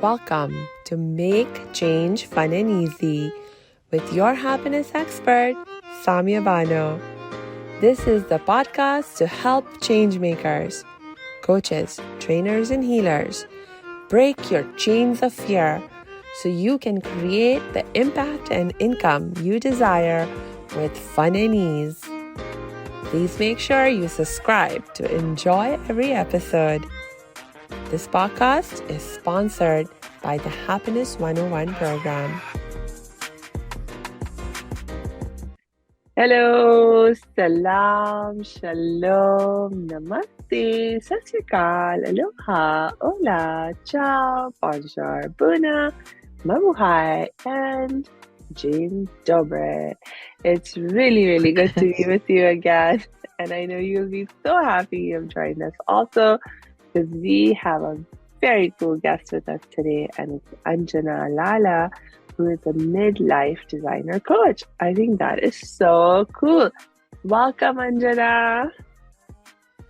Welcome to Make Change Fun and Easy with your happiness expert, Samia Bano. This is the podcast to help ChangeMakers, coaches, trainers, and healers break your chains of fear so you can create the impact and income you desire with fun and ease. Please make sure you subscribe to enjoy every episode. This podcast is sponsored by the Happiness 101 program. Hello, salam, shalom, namaste, sat sri akal, aloha, hola, ciao, bonjour, buna, mabuhay, and Jane Dobre. It's really good to be with you again. And I know you'll be so happy you've joined us also, because we have a very cool guest with us today, and it's Anjana Lala, who is a midlife designer coach. I think that is so cool. Welcome, Anjana.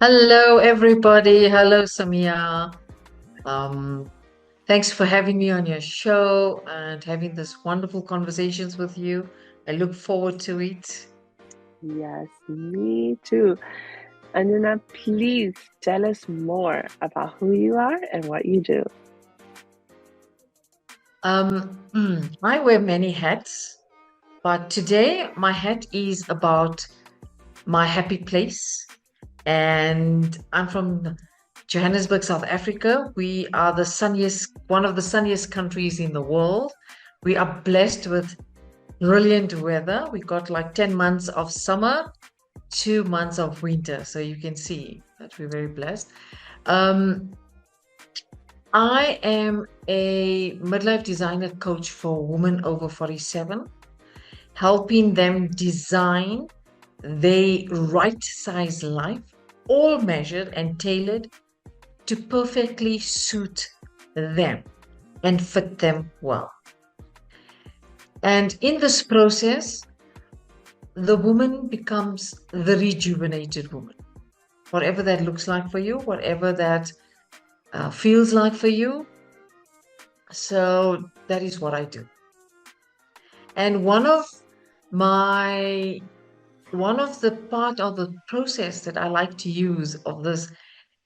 Hello, everybody. Hello, Samia. Thanks for having me on your show and having this wonderful conversations with you. I look forward to it. Yes, me too. Anjana, please tell us more about who you are and what you do. I wear many hats, but today my hat is about my happy place. And I'm from Johannesburg, South Africa. We are the sunniest, one of the sunniest countries in the world. We are blessed with brilliant weather. We got like 10 months of summer, 2 months of winter. So you can see that we're very blessed. I am a midlife designer coach for women over 47, helping them design their right size life, all measured and tailored to perfectly suit them and fit them well. And in this process, the woman becomes the rejuvenated woman. Whatever that looks like for you, whatever that feels like for you. So that is what I do. And one of the part of the process that I like to use of this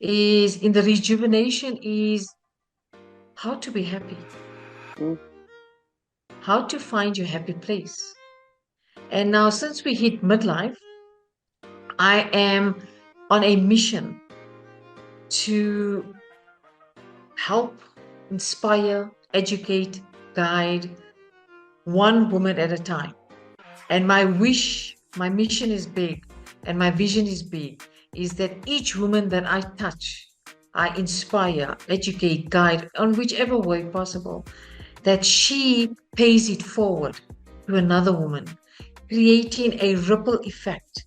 is in the rejuvenation is how to be happy, how to find your happy place. And now since we hit midlife, I am on a mission to help, inspire, educate, guide one woman at a time. And my mission is big, and my vision is big, is that each woman that I touch, I inspire, educate, guide, on whichever way possible, that she pays it forward to another woman, creating a ripple effect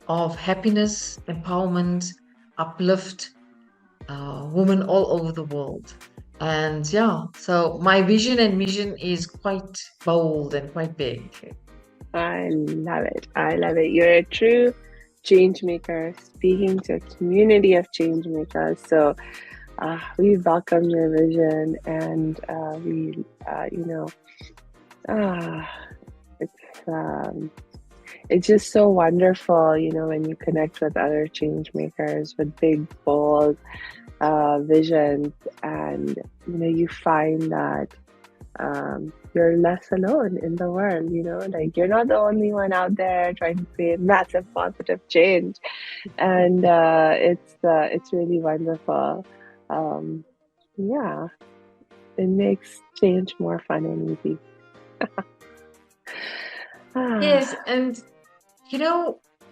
of happiness, empowerment, uplift, women all over the world. And yeah, so my vision and mission is quite bold and quite big. I love it. You're a true change maker, speaking to a community of change makers. So we welcome your vision, and it's just so wonderful, when you connect with other change makers with big, bold visions, and you find that you're less alone in the world. Like, you're not the only one out there trying to create massive positive change, and it's really wonderful. It makes change more fun and easy. Yes, and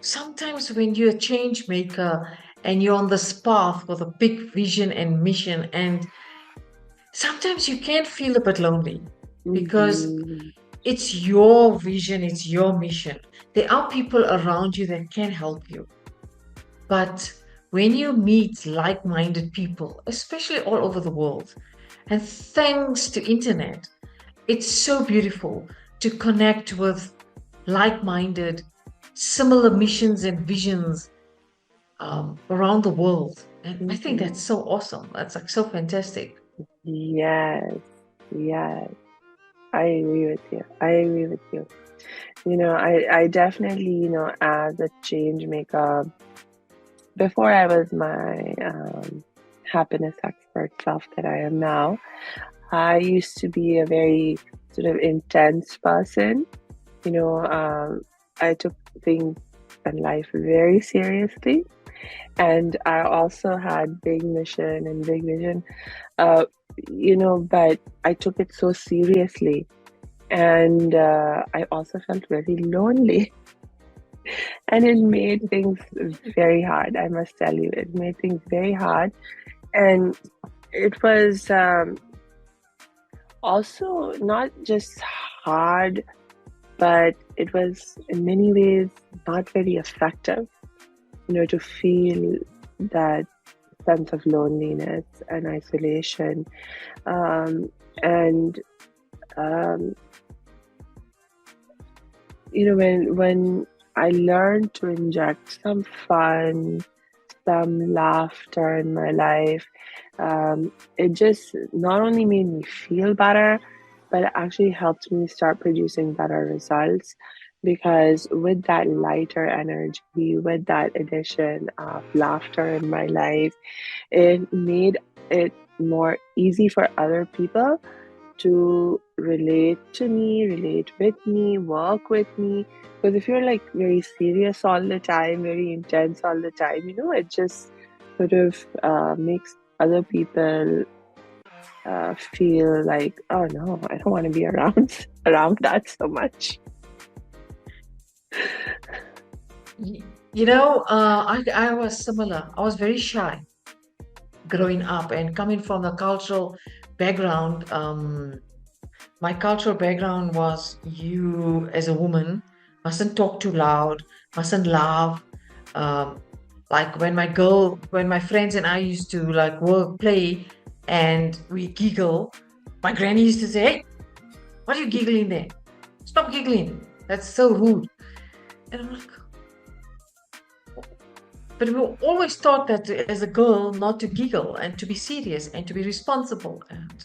sometimes when you're a change maker and you're on this path with a big vision and mission, and sometimes you can feel a bit lonely because it's your vision, it's your mission. There are people around you that can help you. But when you meet like-minded people, especially all over the world, and thanks to internet, it's so beautiful to connect with like-minded, similar missions and visions around the world. And I think that's so awesome. That's like so fantastic. Yes, yes. I agree with you. I agree with you. I definitely, as a change maker, before I was my happiness expert self that I am now, I used to be a very sort of intense person. You know, um, I took things in life very seriously, and I also had big mission and big vision. Uh, but I took it so seriously, and I also felt very lonely, and it made things very hard. I must tell you, it made things very hard, and it was also not just hard, but it was in many ways not very effective, to feel that sense of loneliness and isolation. Um, and, um, when I learned to inject some fun, some laughter in my life, it just not only made me feel better, but it actually helped me start producing better results. Because with that lighter energy, with that addition of laughter in my life, it made it more easy for other people to relate to me, relate with me, work with me. Because if you're like very serious all the time, very intense all the time, it just sort of makes other people feel like, oh no, I don't want to be around around that so much. I was similar. I was very shy growing up and coming from a cultural background. My cultural background was you as a woman mustn't talk too loud, mustn't laugh. Um, like when my friends and I used to like work, play, and we giggle, my granny used to say, "Hey, what are you giggling there? Stop giggling. That's so rude." And I'm like, but we were always taught that as a girl not to giggle and to be serious and to be responsible. And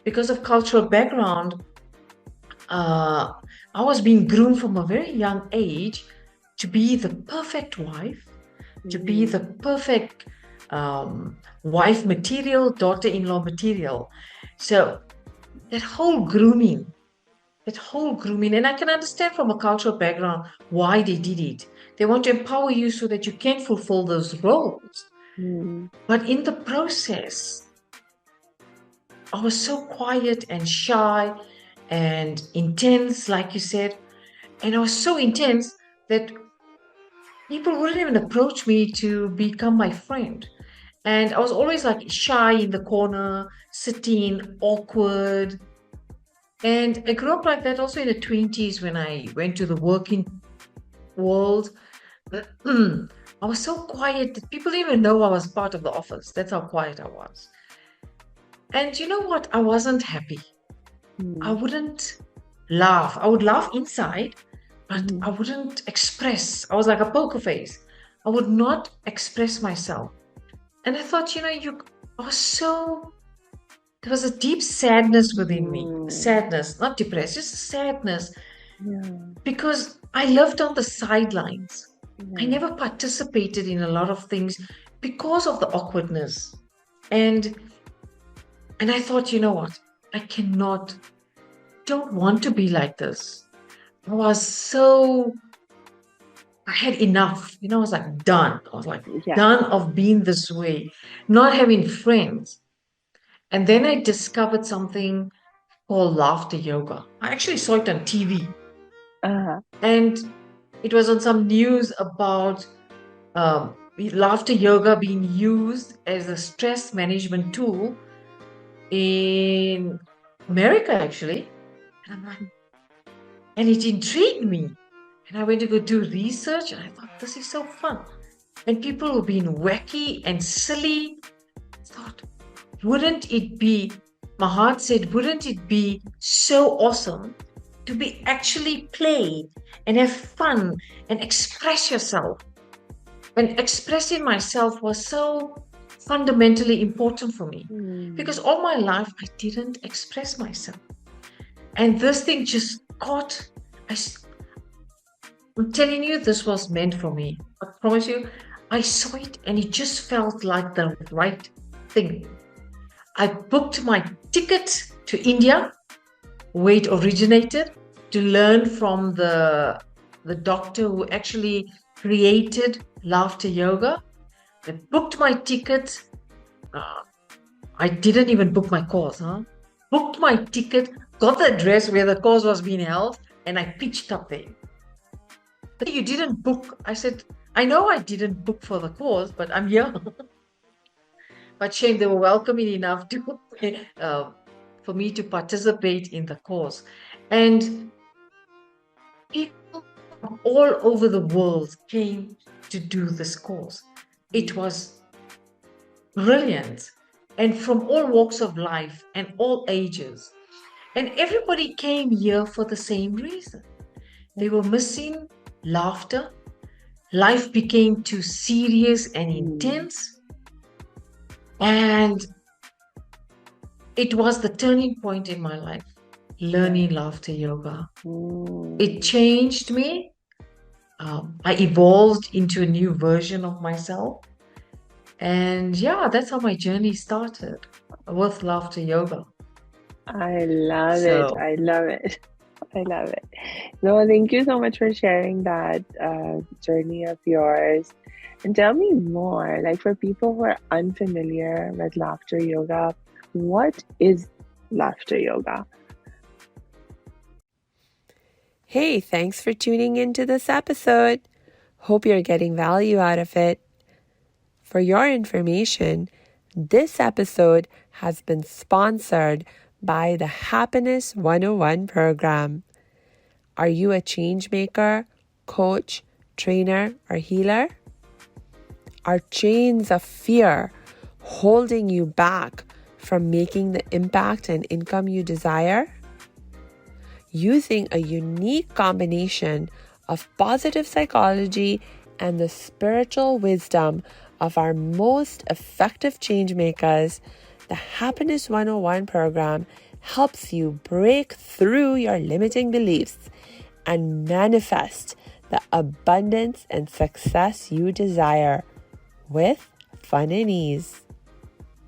because of cultural background, uh, I was being groomed from a very young age to be the perfect wife, to be Mm-hmm. the perfect wife material, daughter in law material. So that whole grooming, and I can understand from a cultural background why they did it. They want to empower you so that you can fulfill those roles. Mm-hmm. But in the process, I was so quiet and shy and intense, like you said. And I was so intense that people wouldn't even approach me to become my friend. And I was always like shy in the corner, sitting, awkward. And I grew up like that also in the 20s when I went to the working world. I was so quiet that people didn't even know I was part of the office. That's how quiet I was. And you know what? I wasn't happy. I wouldn't laugh. I would laugh inside, but Mm-hmm. I wouldn't express. I was like a poker face. I would not express myself. And I thought, I was so, there was a deep sadness within me. Mm-hmm. Sadness, not depressed, just sadness. Yeah, Because I lived on the sidelines. I yeah. never participated in a lot of things because of the awkwardness. And and I thought, you know what? I cannot, don't want to be like this. I was so, I had enough. I was like done. I was like Yeah. done of being this way, not having friends. And then I discovered something called laughter yoga. I actually saw it on TV, Uh, and it was on some news about laughter yoga being used as a stress management tool in America, actually. And I'm like, and it intrigued me. And I went to go do research, and I thought, this is so fun. And people were being wacky and silly. I thought, wouldn't it be, my heart said, wouldn't it be so awesome to be actually play and have fun and express yourself? And expressing myself was so fundamentally important for me because all my life I didn't express myself. And this thing just got, I'm telling you, this was meant for me. I promise you, I saw it and it just felt like the right thing. I booked my ticket to India, where it originated, to learn from the doctor who actually created laughter yoga. I booked my ticket. Uh, I didn't even book my course, huh? Booked my ticket, got the address where the course was being held, and I pitched up there. But you didn't book. I said, I know I didn't book for the course, but I'm here. But shame, they were welcoming enough to for me to participate in the course. And people from all over the world came to do this course. It was brilliant. And from all walks of life and all ages. And everybody came here for the same reason. They were missing laughter. Life became too serious and intense. And it was the turning point in my life, learning laughter yoga. It changed me. I evolved into a new version of myself. And yeah, that's how my journey started with laughter yoga. I love it. I love it. I love it. No, thank you so much for sharing that journey of yours. And tell me more, like for people who are unfamiliar with laughter yoga, what is laughter yoga? Hey, thanks for tuning into this episode. Hope you're getting value out of it. For your information, this episode has been sponsored by the Happiness 101 program. Are you a change maker, coach, trainer, or healer? Are chains of fear holding you back from making the impact and income you desire? Using a unique combination of positive psychology and the spiritual wisdom of our most effective change makers, the Happiness 101 program helps you break through your limiting beliefs and manifest the abundance and success you desire with fun and ease.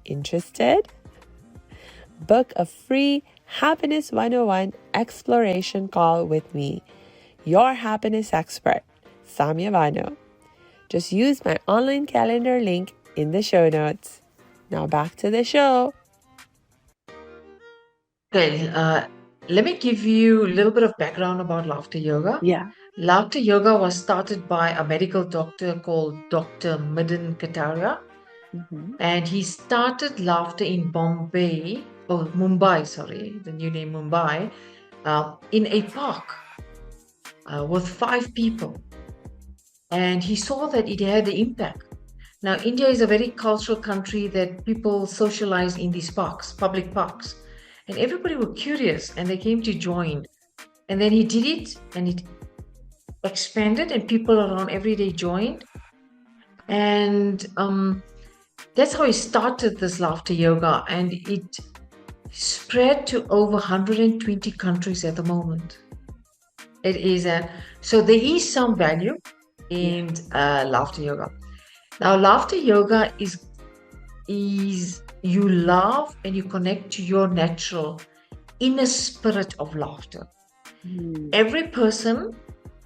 Interested? Book a free Happiness 101 exploration call with me, your happiness expert, Samia Bano. Just use my online calendar link in the show notes. Now back to the show. Okay, let me give you a little bit of background about laughter yoga. Yeah. Laughter yoga was started by a medical doctor called Dr. Midden Kataria. And he started laughter in Mumbai, sorry, the new name Mumbai, in a park with 5 people. And he saw that it had the impact. Now, India is a very cultural country that people socialize in these parks, public parks. And everybody were curious and they came to join. And then he did it and it expanded and people around every day joined. And that's how he started this laughter yoga. And it spread to over 120 countries at the moment. It is so there is some value in laughter yoga. Now, laughter yoga is you laugh and you connect to your natural inner spirit of laughter. Every person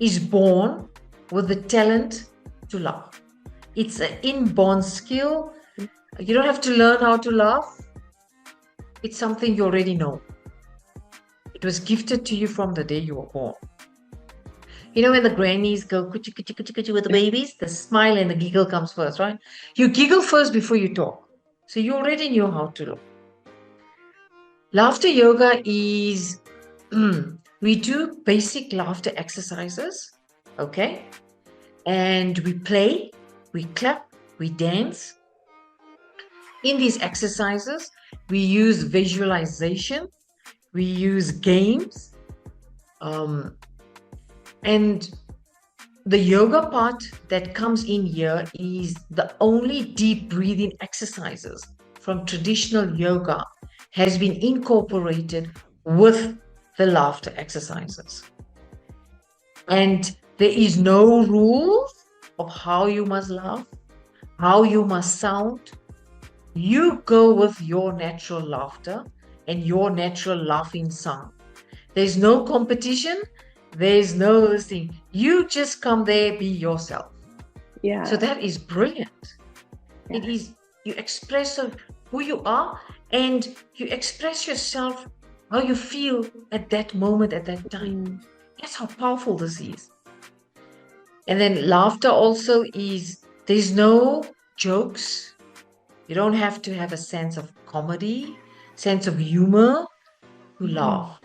is born with the talent to laugh. It's an inborn skill. You don't have to learn how to laugh. It's something you already know. It was gifted to you from the day you were born. You know when the grannies go kuchi kuchi kuchi kuchi with the babies, the smile and the giggle comes first, right? You giggle first before you talk. So you already knew how to laugh. Laughter yoga is, we do basic laughter exercises, okay? And we play, we clap, we dance. In these exercises, we use visualization, we use games, and The yoga part that comes in here is the only deep breathing exercises from traditional yoga has been incorporated with the laughter exercises. And there is no rules of how you must laugh, how you must sound. You go with your natural laughter and your natural laughing sound. There's no competition. There's no this thing. You just come there, be yourself. Yeah. So that is brilliant. Yeah. It is, you express who you are and you express yourself how you feel at that moment, at that time. That's how powerful this is. And then laughter also is, there's no jokes. You don't have to have a sense of comedy, sense of humor to laugh.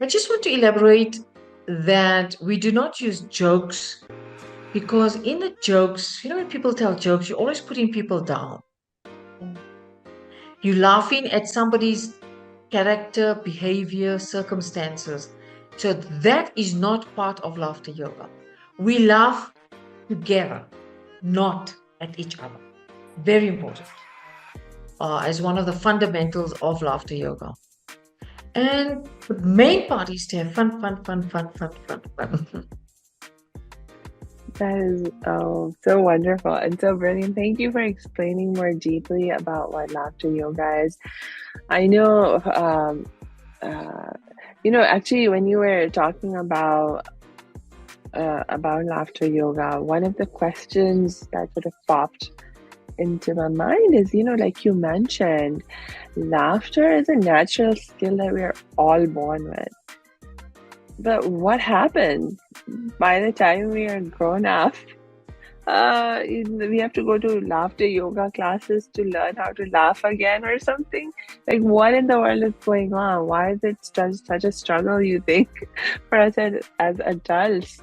I just want to elaborate that we do not use jokes because in the jokes, you know, when people tell jokes, you're always putting people down. You're laughing at somebody's character, behavior, circumstances. So that is not part of laughter yoga. We laugh together, not at each other. Very important. As one of the fundamentals of laughter yoga. And the main part is to have fun, fun, fun, fun, fun, fun, fun. That is so wonderful and so brilliant. Thank you for explaining more deeply about what laughter yoga is. I know, actually, when you were talking about laughter yoga, one of the questions that sort of popped into my mind is, like you mentioned, laughter is a natural skill that we are all born with. But what happens by the time we are grown up? We have to go to laughter yoga classes to learn how to laugh again or something. Like, what in the world is going on? Why is it such a struggle, you think, for us as adults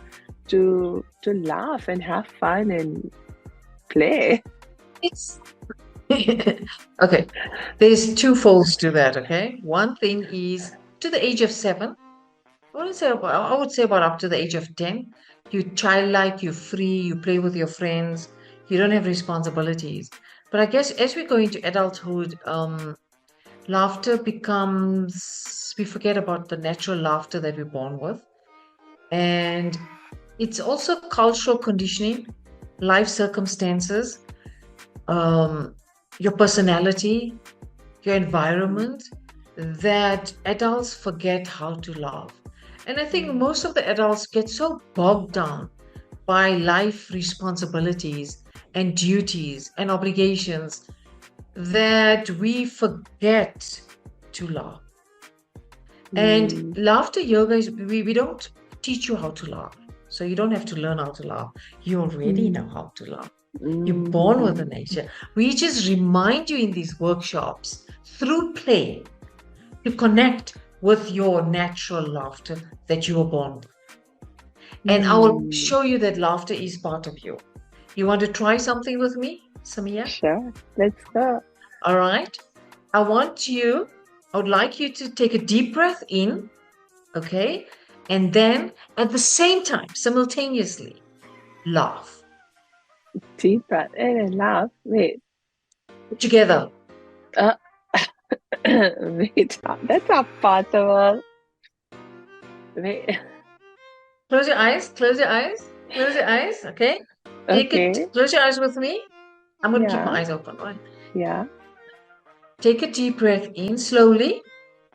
to laugh and have fun and play? It's okay. There's two folds to that. Okay, one thing is to the age of 7. I would say about up to the age of 10. You're childlike, you're free, you play with your friends, you don't have responsibilities. But I guess as we go into adulthood, laughter becomes, we forget about the natural laughter that we're born with. And it's also cultural conditioning, life circumstances, your personality, your environment, that adults forget how to laugh. And I think most of the adults get so bogged down by life responsibilities and duties and obligations that we forget to laugh. And laughter yoga is, we don't teach you how to laugh. So you don't have to learn how to laugh. You already know how to laugh. You're born with the nature. We just remind you in these workshops through play to connect with your natural laughter that you were born with. And I will show you that laughter is part of you. You want to try something with me, Samia? Sure, let's go. All right. I would like you to take a deep breath in, okay? And then at the same time, simultaneously, laugh. Deep breath in and laugh. Wait. Together. Wait, that's not possible. Wait. Close your eyes, close your eyes, close your eyes, okay? Okay. Close your eyes with me. I'm going to keep my eyes open, right? Yeah. Take a deep breath in slowly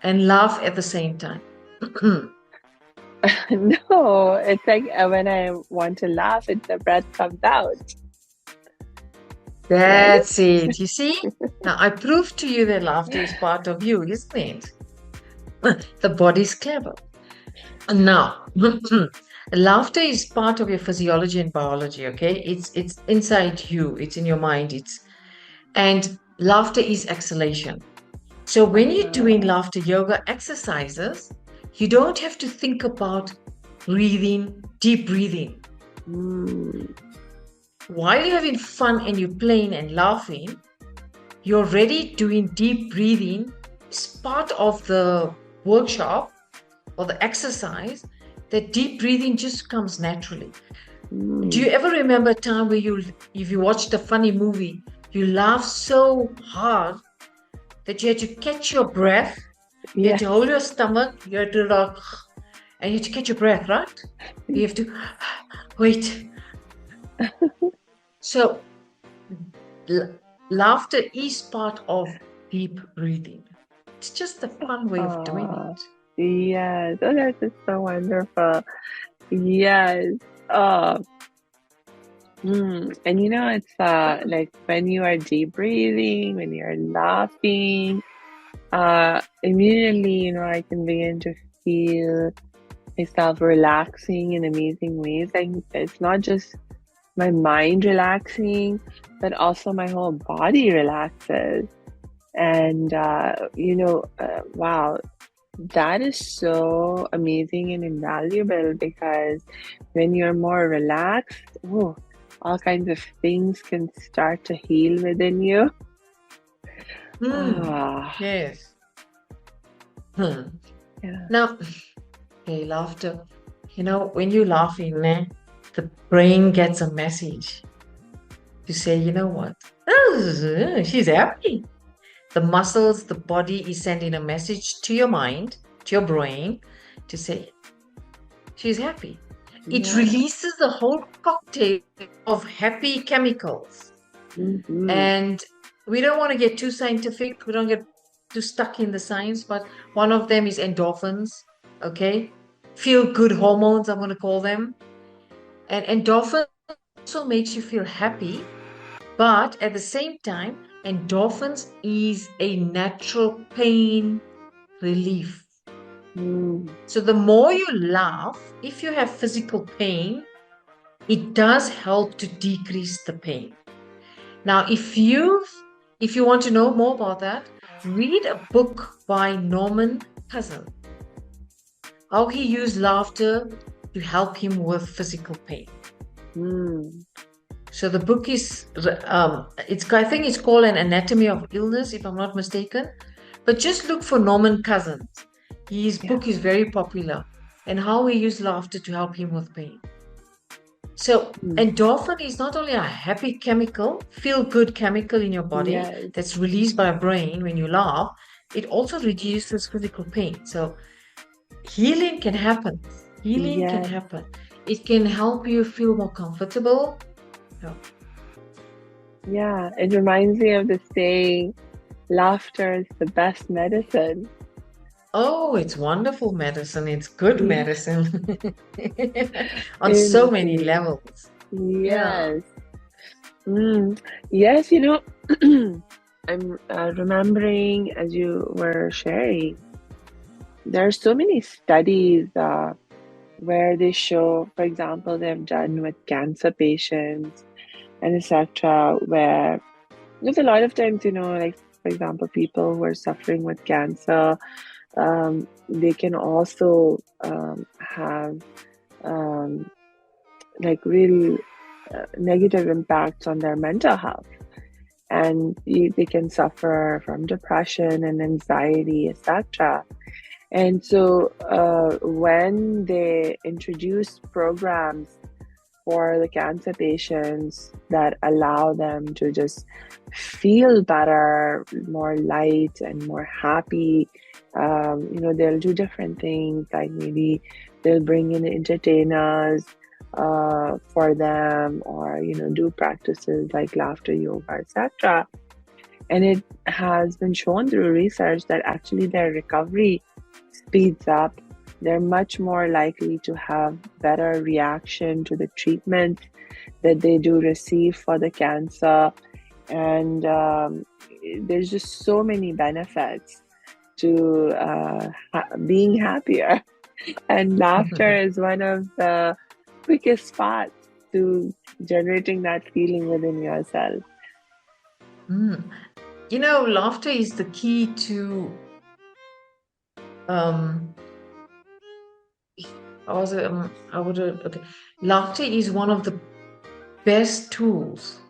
and laugh at the same time. No, it's like when I want to laugh, the breath comes out. That's it. You see? Now, I proved to you that laughter is part of you, isn't it? The body's clever. Now, laughter is part of your physiology and biology, okay? It's inside you. It's in your mind. And laughter is exhalation. So when you're doing laughter yoga exercises, you don't have to think about breathing, deep breathing. While you're having fun and you're playing and laughing, you're already doing deep breathing. It's part of the workshop or the exercise. That deep breathing just comes naturally. Do you Mm. ever remember a time where if you watched a funny movie, you laughed so hard that you had to catch your breath, you had Yeah. to hold your stomach, you had to like, and you had to catch your breath, right? You have to wait. So laughter is part of deep breathing. It's just a fun way of doing Ah, it. yes. Oh, that is so wonderful. Yes. Oh, and it's Mm. like when you are deep breathing, when you're laughing, immediately, I can begin to feel myself relaxing in amazing ways. Like it's not just my mind relaxing, but also my whole body relaxes. And wow, that is so amazing and invaluable because when you're more relaxed, oh, all kinds of things can start to heal within you. Mm. Ah, Yes. Hmm. yeah. Now, okay, laughter. When you're laughing, the brain gets a message to say, you know what? Oh, she's happy. The muscles, the body is sending a message to your mind, to your brain, to say, she's happy. It Yeah. releases a whole cocktail of happy chemicals. Mm-hmm. And we don't want to get too scientific. We don't get too stuck in the science, but one of them is endorphins. Okay. Feel good hormones, I'm going to call them. And endorphin also makes you feel happy, but at the same time, endorphins is a natural pain relief. Mm. So the more you laugh, if you have physical pain, it does help to decrease the pain. Now, if you want to know more about that, read a book by Norman Cousin, how he used laughter to help him with physical pain. Mm. So the book is, I think it's called An Anatomy of Illness, if I'm not mistaken. But just look for Norman Cousins. His Yeah. book is very popular, and how he used laughter to help him with pain. So Mm. endorphin is not only a happy chemical, feel good chemical in your body Yes. that's released by your brain when you laugh, it also reduces physical pain. So healing can happen. Healing can Yes. happen. It can help you feel more comfortable. Yeah. Yeah. It reminds me of the saying, laughter is the best medicine. Oh, it's wonderful medicine. It's good Yeah. medicine on so many Indeed. levels. Yeah. Yes. Mm. Yes, I'm remembering as you were sharing, there are so many studies where they show, for example, they've done with cancer patients and etc., where because a lot of times, like for example, people who are suffering with cancer, they can also have um, like real negative impacts on their mental health. And they can suffer from depression and anxiety, etc. And so, when they introduce programs for the cancer patients that allow them to just feel better, more light, and more happy, they'll do different things like maybe they'll bring in entertainers for them, or do practices like laughter yoga, etc. And it has been shown through research that actually their recovery speeds up. They're much more likely to have better reaction to the treatment that they do receive for the cancer. And there's just so many benefits to being happier. And laughter is one of the quickest spots to generating that feeling within yourself. Mm. Laughter is the key to um I would okay. Laughter is one of the best tools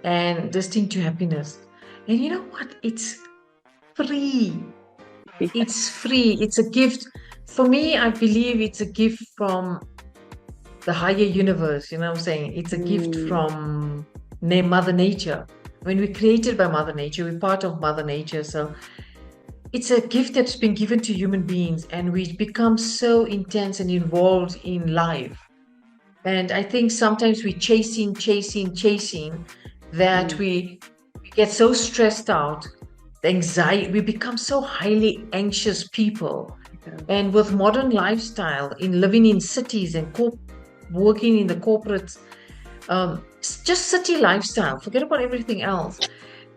and destined to happiness. And you know what? It's free. Yeah. It's free. It's a gift For me, I believe it's a gift from the higher universe. You know what I'm saying? It's a gift Mm, from Mother Nature. When we're created by Mother Nature, we're part of Mother Nature. So it's a gift that's been given to human beings, and we become so intense and involved in life. And I think sometimes we chasing, that mm, we get so stressed out, the anxiety, we become so highly anxious people. yeah. And with modern lifestyle, in living in cities and working in the corporates, just city lifestyle, forget about everything else.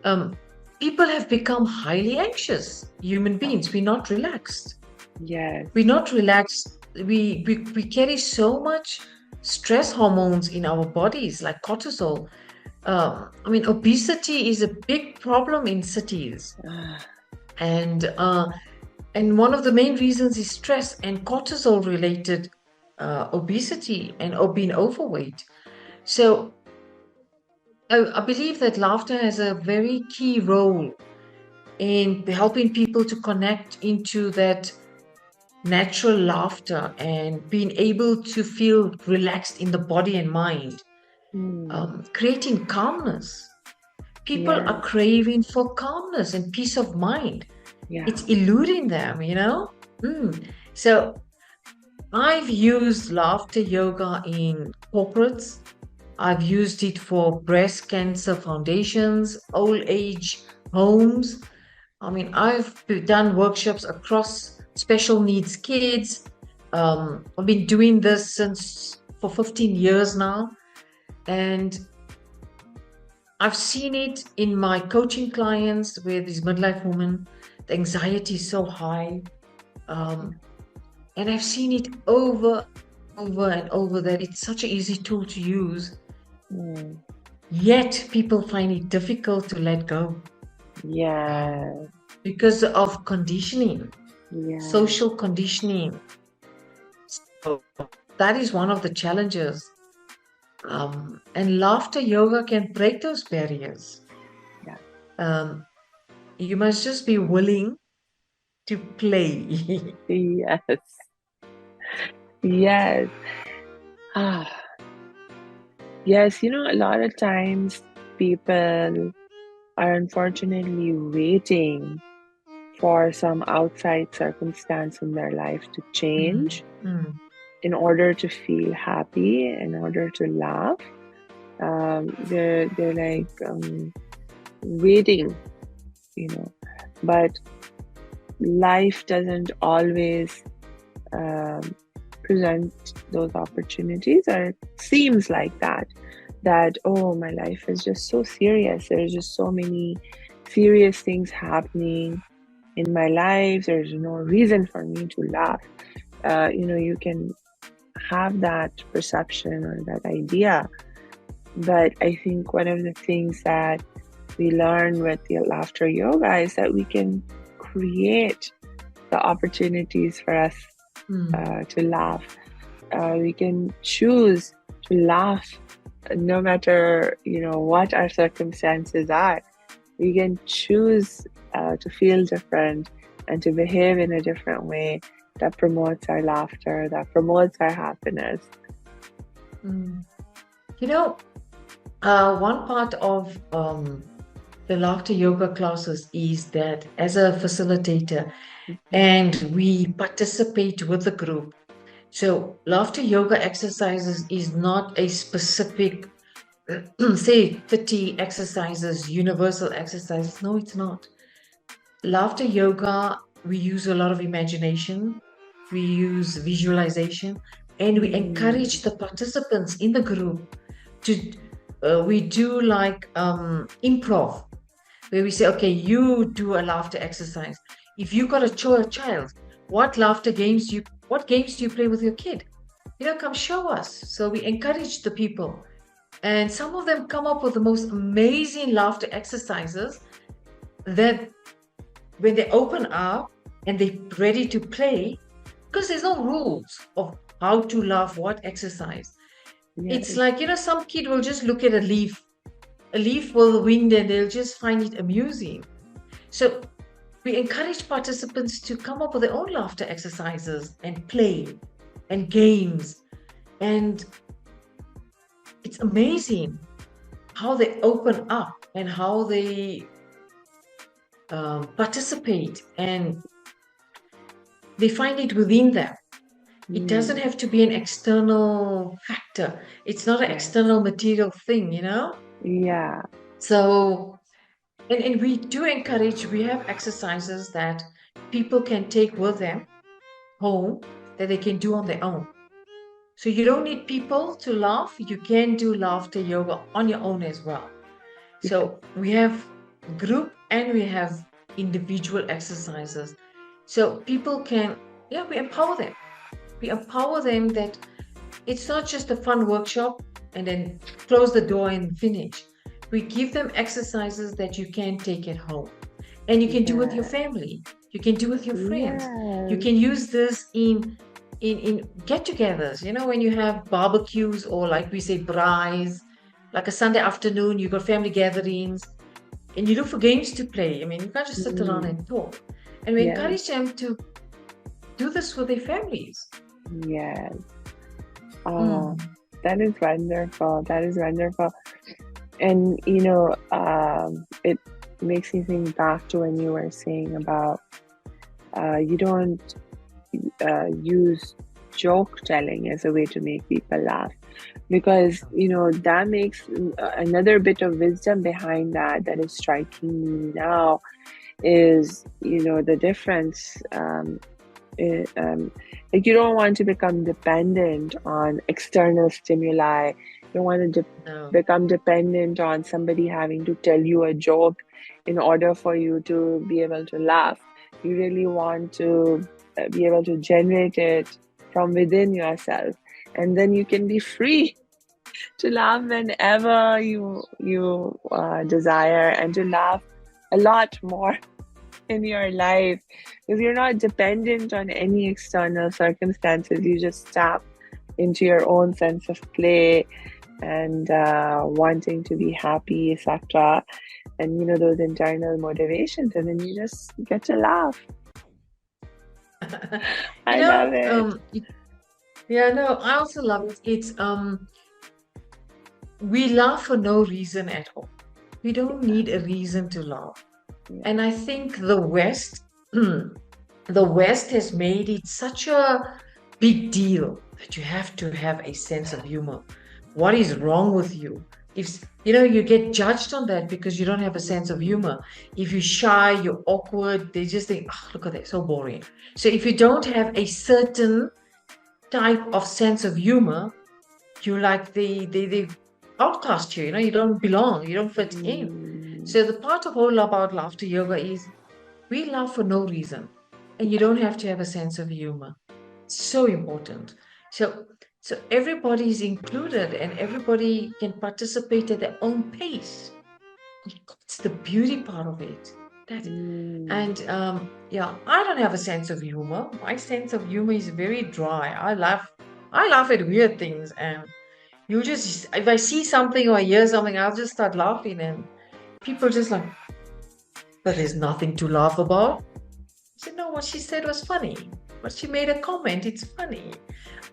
Um, People have become highly anxious. Human beings, we're not relaxed. Yes. We're not relaxed. We carry so much stress hormones in our bodies, like cortisol. I mean, obesity is a big problem in cities, Ah, and one of the main reasons is stress and cortisol related obesity and being overweight. So I believe that laughter has a very key role in helping people to connect into that natural laughter and being able to feel relaxed in the body and mind, mm, creating calmness. People yeah, are craving for calmness and peace of mind. yeah. It's eluding them, you know? Mm. So I've used laughter yoga in corporates. I've used it for breast cancer foundations, old age homes. I mean, I've done workshops across special needs kids. I've been doing this since for 15 years now, and I've seen it in my coaching clients with these midlife women. The anxiety is so high, um, and I've seen it over and over that it's such an easy tool to use. Mm, Yet people find it difficult to let go yeah, because of conditioning, yeah. social conditioning. So that is one of the challenges. And laughter yoga can break those barriers. Yeah. Um, you must just be willing to play. Yes. Yes. Ah, yes. A lot of times people are unfortunately waiting for some outside circumstance in their life to Mm, change mm, in order to feel happy, in order to laugh. They're like waiting, you know, but life doesn't always um, present those opportunities, or it seems like that oh, my life is just so serious, there's just so many serious things happening in my life, there's no reason for me to laugh. You can have that perception or that idea, but I think one of the things that we learn with the laughter yoga is that we can create the opportunities for us mm, to laugh. We can choose to laugh no matter what our circumstances are. We can choose to feel different and to behave in a different way that promotes our laughter, that promotes our happiness. mm. You know, one part of the laughter yoga classes is that as a facilitator, Mhm. and we participate with the group. So, laughter yoga exercises is not a specific, say, 30 exercises, universal exercises. No, it's not. Laughter yoga, we use a lot of imagination, we use visualization, and we Mm, encourage the participants in the group to, we do like improv, where we say, okay, you do a laughter exercise. If you got a child, what games do you play with your kid? Come show us. So we encourage the people. And some of them come up with the most amazing laughter exercises that when they open up and they're ready to play, because there's no rules of how to laugh, what exercise. It's yes. like, some kid will just look at a leaf will wind and they'll just find it amusing. So We encourage participants to come up with their own laughter exercises and play and games. And it's amazing how they open up and how they participate, and they find it within them. It doesn't Mm. have to be an external factor. It's not an Yes. external material thing, you know? Yeah. So, and we do encourage, we have exercises that people can take with them home that they can do on their own. So you don't need people to laugh. You can do laughter yoga on your own as well. Yes. So we have group and we have individual exercises. So people can, yeah, we empower them. We empower them that it's not just a fun workshop and then close the door and finish. We give them exercises that you can take at home and you can do with your Yeah. family. You can do with your friends. You Yes. can use this in get-togethers. You know, when you have barbecues or like we say braais, like a Sunday afternoon, you got family gatherings and you look for games to play. I mean, you can't just sit around Mm. and talk. And we Yes. encourage them to do this with their families. Yes. Oh, Mm. that is wonderful. That is wonderful. And it makes me think back to when you were saying about you don't use joke telling as a way to make people laugh, because that makes another bit of wisdom behind that is striking me now is the difference. It, like you don't want to become dependent on external stimuli. You don't want to No. become dependent on somebody having to tell you a joke in order for you to be able to laugh. You really want to be able to generate it from within yourself, and then you can be free to laugh whenever you desire, and to laugh a lot more in your life, because you're not dependent on any external circumstances. You just tap into your own sense of play and wanting to be happy, etc. And those internal motivations, and then you just get to laugh. You I know, love it. yeah, no, I also love it. It's we laugh for no reason at all. We don't need a reason to laugh. Yeah. And I think the West, the West has made it such a big deal that you have to have a sense of humor. What is wrong with you? If you get judged on that because you don't have a sense of Mm, humor. If you're shy, you're awkward, they just think, oh, look at that, so boring. So if you don't have a certain type of sense of humor, you like they outcast you, you don't belong, you don't fit in. mm, So the part of all about laughter yoga is we laugh for no reason, and you don't have to have a sense of humor. So important. So everybody is included and everybody can participate at their own pace. It's the beauty part of it. That mm. and yeah, I don't have a sense of humor. My sense of humor is very dry. I laugh at weird things, and you just if I see something or I hear something, I'll just start laughing, and people just like, but there's nothing to laugh about. I said, no, what she said was funny. But she made a comment, it's funny.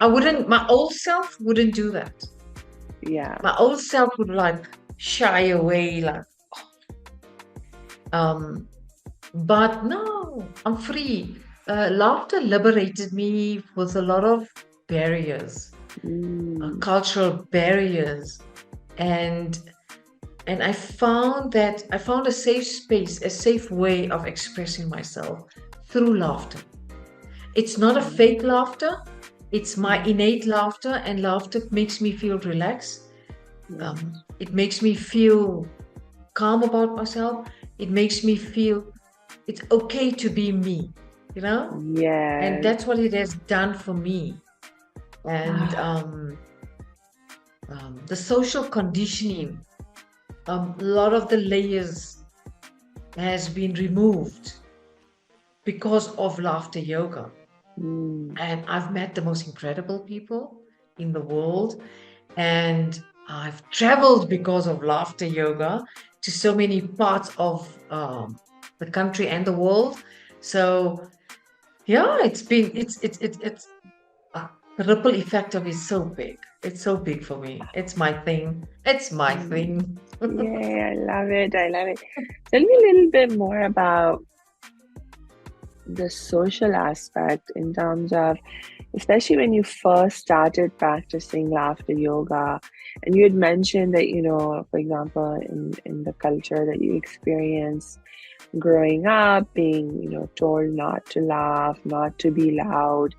My old self wouldn't do that. Yeah. My old self would like shy away, like, um, but no, I'm free. Laughter liberated me with a lot of barriers, Mm, cultural barriers, and and I found a safe space, a safe way of expressing myself through laughter. It's not a mm, fake laughter. It's my mm. innate laughter, and laughter makes me feel relaxed. Yes. It makes me feel calm about myself. It makes me feel it's okay to be me, you know? And Yes. that's what it has done for me. And Ah, the social conditioning, a lot of the layers has been removed because of laughter yoga. mm, And I've met the most incredible people in the world. And I've traveled because of laughter yoga to so many parts of the country and the world. So yeah, the ripple effect of it is so big. It's so big for me. It's my thing. It's my Mm. thing. Yeah, I love it. I love it. Tell me a little bit more about the social aspect in terms of, especially when you first started practicing laughter yoga, and you had mentioned that, for example, in the culture that you experience growing up, being, told not to laugh, not to be loud.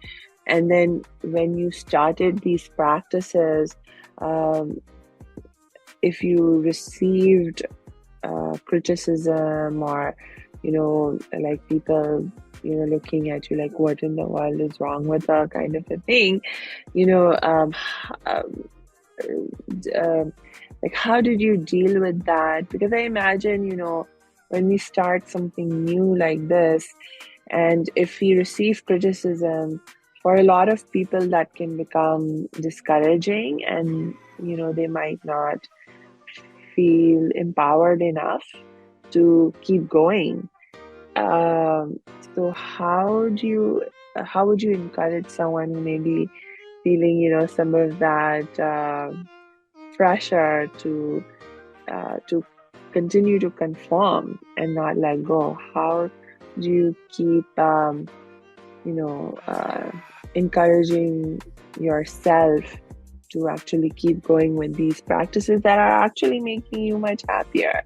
And then when you started these practices, um, if you received criticism, or like people looking at you like, what in the world is wrong with her, kind of a thing, you know um, um, um, like, how did you deal with that? Because I imagine, when we start something new like this, and if we receive criticism, for a lot of people that can become discouraging, and they might not feel empowered enough to keep going. Um, so how would you encourage someone who may be feeling, some of that pressure to continue to conform and not let go? How do you keep, you know, uh, encouraging yourself to actually keep going with these practices that are actually making you much happier?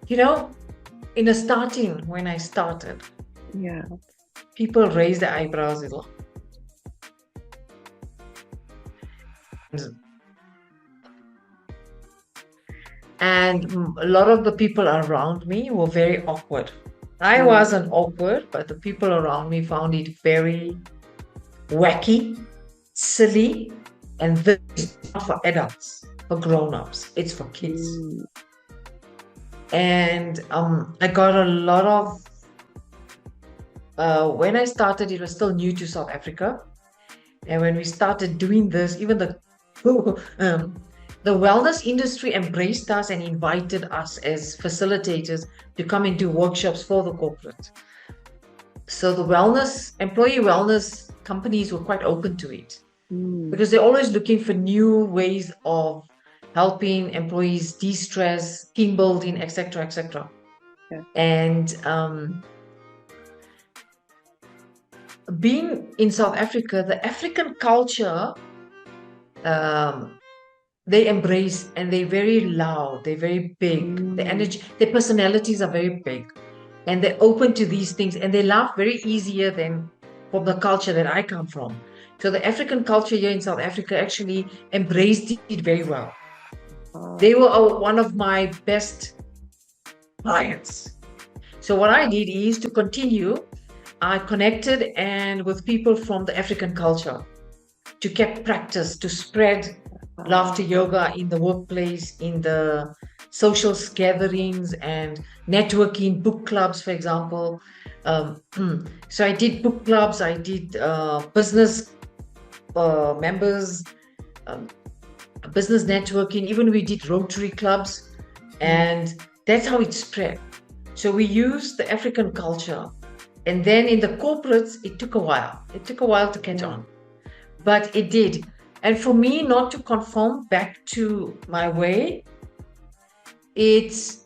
You know, in the starting, when I started, Yeah. people raised their eyebrows a lot. And a lot of the people around me were very awkward. I Mm. wasn't awkward, but the people around me found it very wacky, silly, and this is not for adults, for grown-ups. It's for kids. Mm. And I got a lot of when I started, it was still new to South Africa. And when we started doing this, even the wellness industry embraced us and invited us as facilitators to come and do workshops for the corporate. So the employee wellness companies were quite open to it Mm. because they're always looking for new ways of helping employees de-stress, team building, etc., etc. Yeah. And being in South Africa, the African culture, um, they embrace, and they're very loud, they're very big, the Mm. energy, their personalities are very big, and they're open to these things, and they laugh very easier than from the culture that I come from. So the African culture here in South Africa actually embraced it very well. They were one of my best clients. So what I did is to continue. I connected and with people from the African culture to keep practice, to spread laughter yoga in the workplace, in the social gatherings and networking, book clubs, for example. So I did book clubs, I did business members, um, business networking, even we did Rotary clubs, and that's how it spread. So we used the African culture. And then in the corporates, it took a while. It took a while to catch on, but it did. And for me, not to conform back to my way, it's,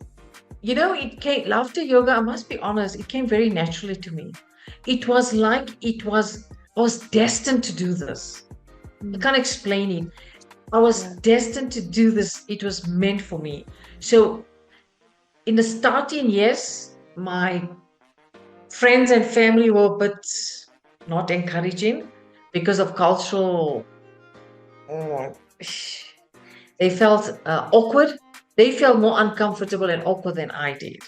it came, laughter yoga, I must be honest, it came very naturally to me. It was like I was destined to do this. I can't explain it. I was destined to do this. It was meant for me. So in the starting, yes, my friends and family were a bit not encouraging because of cultural. They felt awkward. They felt more uncomfortable and awkward than I did.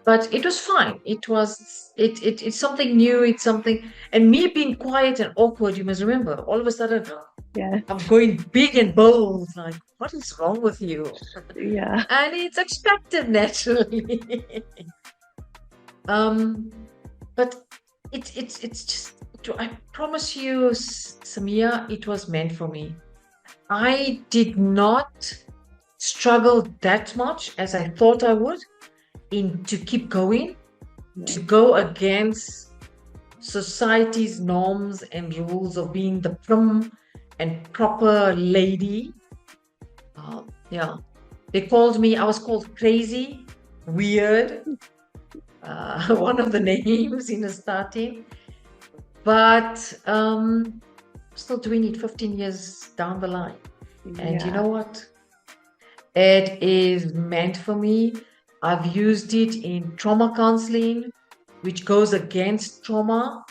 But it was fine. It's something new. It's something, and me being quiet and awkward. You must remember. All of a sudden, Yeah. I'm going big and bold. Like, what is wrong with you? Yeah. And it's expected naturally. But it's just. I promise you, Samia, it was meant for me. I did not struggle that much as I thought I would. to keep going, Yeah. to go against society's norms and rules of being the prim and proper lady. Yeah, I was called crazy, weird, one of the names in the starting. But still doing it 15 years down the line. And you Yeah. know what? It is meant for me. I've used it in trauma counseling, which goes against trauma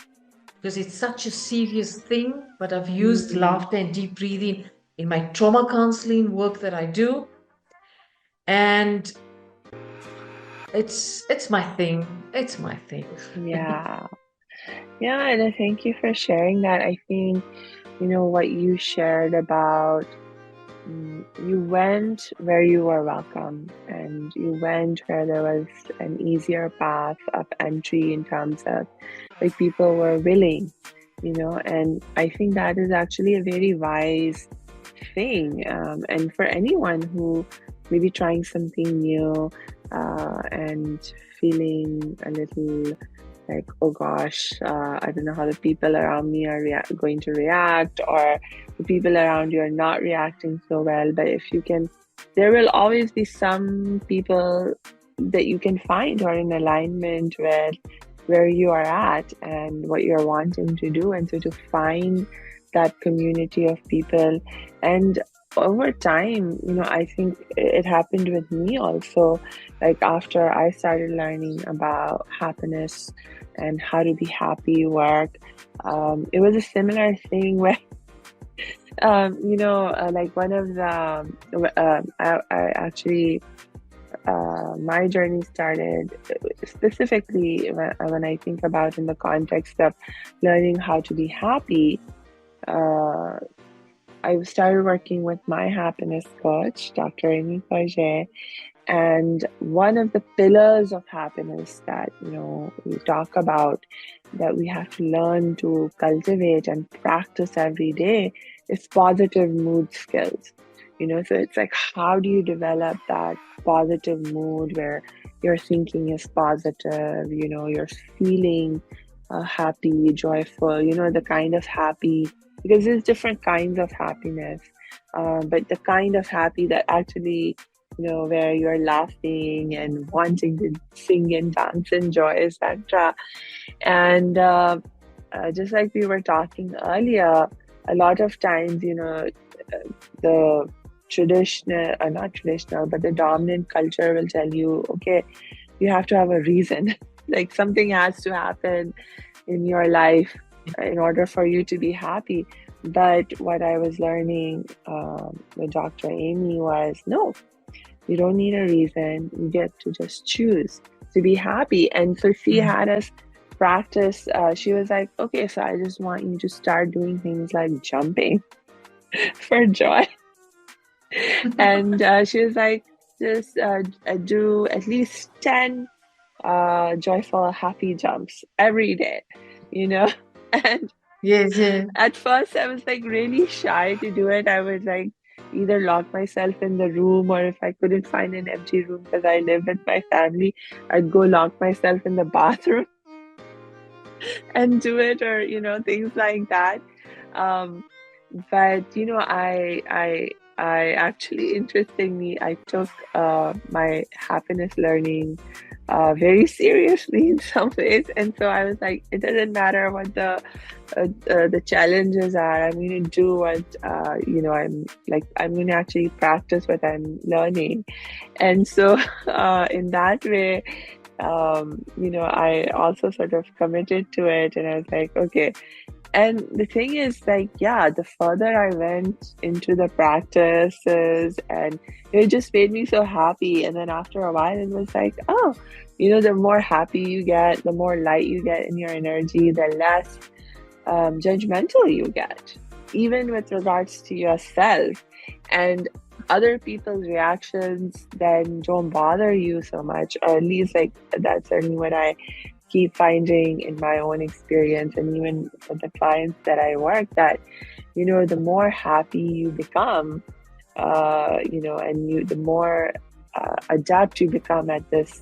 because it's such a serious thing. But I've used Mm. laughter and deep breathing in my trauma counseling work that I do. And it's my thing. It's my thing. Yeah. Yeah, and I thank you for sharing that. I think, what you shared about you went where you were welcome, and you went where there was an easier path of entry in terms of like people were willing, and I think that is actually a very wise thing. And for anyone who may be trying something new and feeling a little like, oh gosh, I don't know how the people around me are going to react, or the people around you are not reacting so well. But if you can, there will always be some people that you can find who are in alignment with where you are at and what you're wanting to do. And so to find that community of people. And over time, I think it happened with me also. Like after I started learning about happiness and how to be happy work, it was a similar thing where, like one of the, I actually, my journey started specifically when I think about in the context of learning how to be happy. Uh, I started working with my happiness coach, Dr. Amy Paget, and one of the pillars of happiness that we talk about that we have to learn to cultivate and practice every day is positive mood skills. So it's like, how do you develop that positive mood where your thinking is positive, you're feeling happy, joyful, the kind of happy, because there's different kinds of happiness, but the kind of happy that actually, where you're laughing and wanting to sing and dance and joy, etc. And just like we were talking earlier, a lot of times, the traditional, not traditional, but the dominant culture will tell you, okay, you have to have a reason. Like something has to happen in your life in order for you to be happy. But what I was learning with Dr. Amy was, no, you don't need a reason. You get to just choose to be happy. And so she Mm. had us practice. She was like, okay, so I just want you to start doing things like jumping for joy. And she was like, just do at least 10 joyful, happy jumps every day, you know? And Yes, yes. at first, I was like really shy to do it. I would like either lock myself in the room, or if I couldn't find an empty room because I live with my family, I'd go lock myself in the bathroom and do it, or things like that. Um, but I actually, interestingly, I took my happiness learning very seriously in some ways, and so I was like, it doesn't matter what the challenges are. I'm going to do what I'm going to actually practice what I'm learning, and so in that way, I also sort of committed to it, and I was like, okay. And the thing is, like, yeah, the further I went into the practices, and it just made me so happy. And then after a while, it was like, oh, the more happy you get, the more light you get in your energy, the less judgmental you get, even with regards to yourself. And other people's reactions then don't bother you so much, or at least, like, that's certainly what I keep finding in my own experience, and even with the clients that I work, that the more happy you become, and the more adept you become at this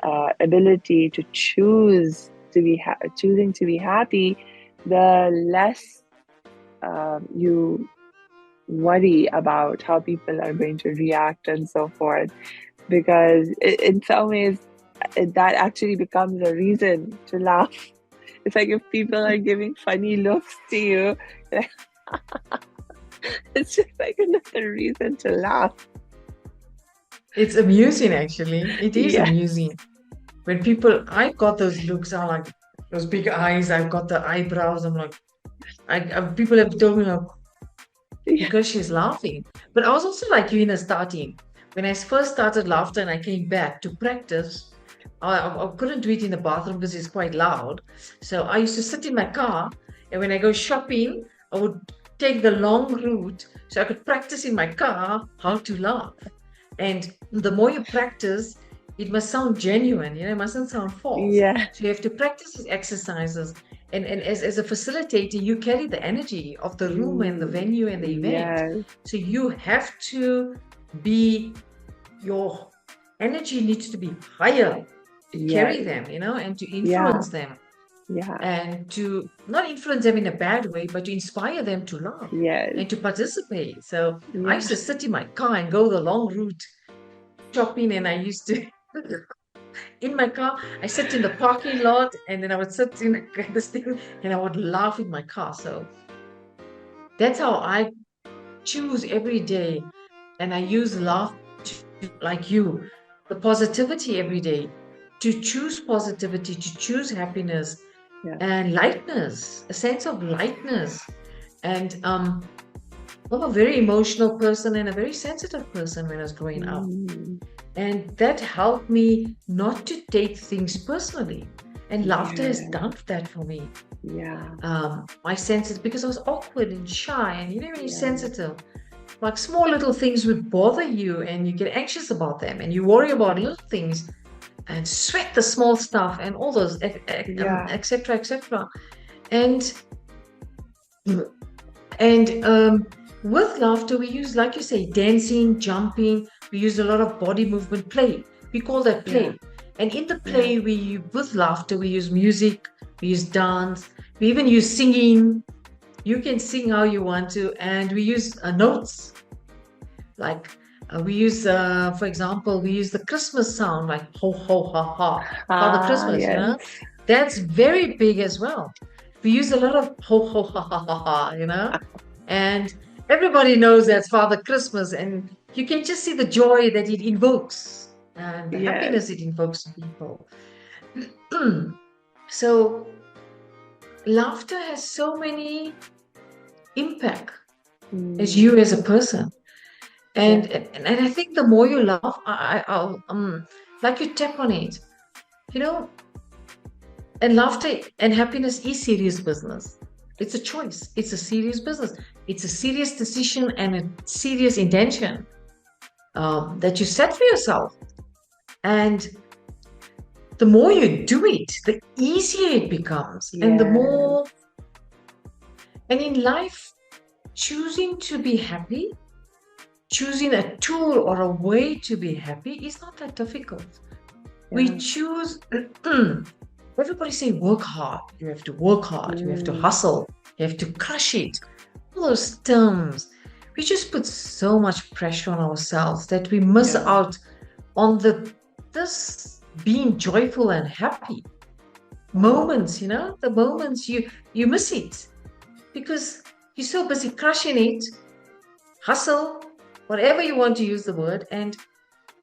ability to choosing to be happy, the less you worry about how people are going to react and so forth. Because in some ways, that actually becomes a reason to laugh. It's like if people are giving funny looks to you, it's just like another reason to laugh. It's amusing, actually. It is Yeah, amusing. When people, I got those looks, I like those big eyes, I've got the eyebrows. I'm like, people have told me, like, yeah, because she's laughing. But I was also like you in the starting. When I first started laughter and I came back to practice, I couldn't do it in the bathroom because it's quite loud. So I used to sit in my car, and when I go shopping, I would take the long route so I could practice in my car how to laugh. And the more you practice, it must sound genuine, it mustn't sound false. yeah, So you have to practice these exercises. And as a facilitator, you carry the energy of the room and the mm, venue and the event. yes, So you have to be, your energy needs to be higher to carry yes, them, and to yeah, influence them, yeah, and to not influence them in a bad way, but to inspire them to laugh yes, and to participate. So I yeah, used to sit in my car and go the long route shopping, and I used to in my car, I sit in the parking lot, and then I would sit in this thing and I would laugh in my car. So that's how I choose every day. And I use laugh like you, the positivity every day, to choose positivity, to choose happiness yeah, and lightness, a sense of lightness. And I'm a very emotional person and a very sensitive person when I was growing up. mm, And that helped me not to take things personally. And laughter has yeah, done that for me. yeah, My senses, because I was awkward and shy, and when you're yeah, sensitive, like small little things would bother you, and you get anxious about them, and you worry about little things, and sweat the small stuff, and all those, yeah, etc., etc. And and with laughter, we use, like you say, dancing, jumping. We use a lot of body movement, play. We call that yeah, play. And in the yeah, play, with laughter, we use music, we use dance, we even use singing. You can sing how you want to, and we use notes. Like we use, for example, we use the Christmas sound, like ho ho ha ha, Father ah, Christmas. yes, That's very big as well. We use a lot of ho ho ha ha ha ha. And everybody knows that's Father Christmas, and you can just see the joy that it invokes and the yes, happiness it invokes in people. So laughter has so many impact as mm, you as a person. yeah, And I think the more you laugh, I'll like you tap on it, you know, and laughter and happiness is serious business. It's a choice. It's a serious business. It's a serious decision and a serious intention that you set for yourself. And the more you do it, the easier it becomes. And the yes, more, and in life, choosing to be happy, choosing a tool or a way to be happy is not that difficult. We yeah, choose, everybody say work hard. You have to work hard. You have to mm, hustle. You have to crush it. All those terms. We just put so much pressure on ourselves that we miss yeah, out on this being joyful and happy wow, moments, the moments you miss it because you're so busy crushing it, hustle, whatever you want to use the word, and